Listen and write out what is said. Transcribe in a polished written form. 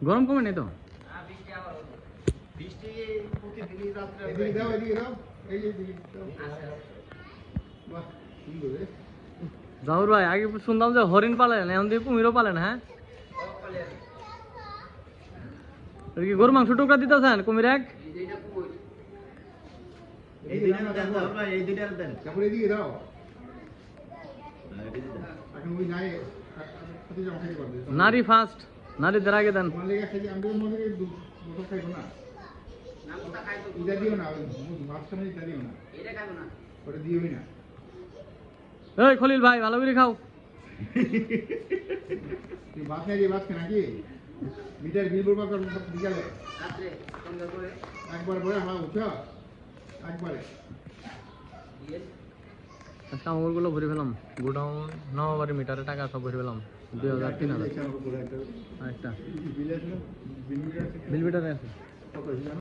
গরম কমে নাই তো জাহুর ভাই আগে শুনলাম যে হরিণ পালেন এখন দিয়ে কুমিরও পালেন। হ্যাঁ কি গরু মাংস টুকরা দিতেছেন কুমির এক নারী ফার্স্ট নারীদের আগে দেন। এই খলিল ভাই ভালো করে খাও। নাকি মিটার বিল বলবা বিকালে একবার বলে হ্যাঁ উঠা একবারে কামড়গুলো ভরে ফেলাম গোডাউন নবাবাড়ি মিটারে টাকা সব ভরে ফেলাম 2000 3000 একটা বিল মিটারে আছে।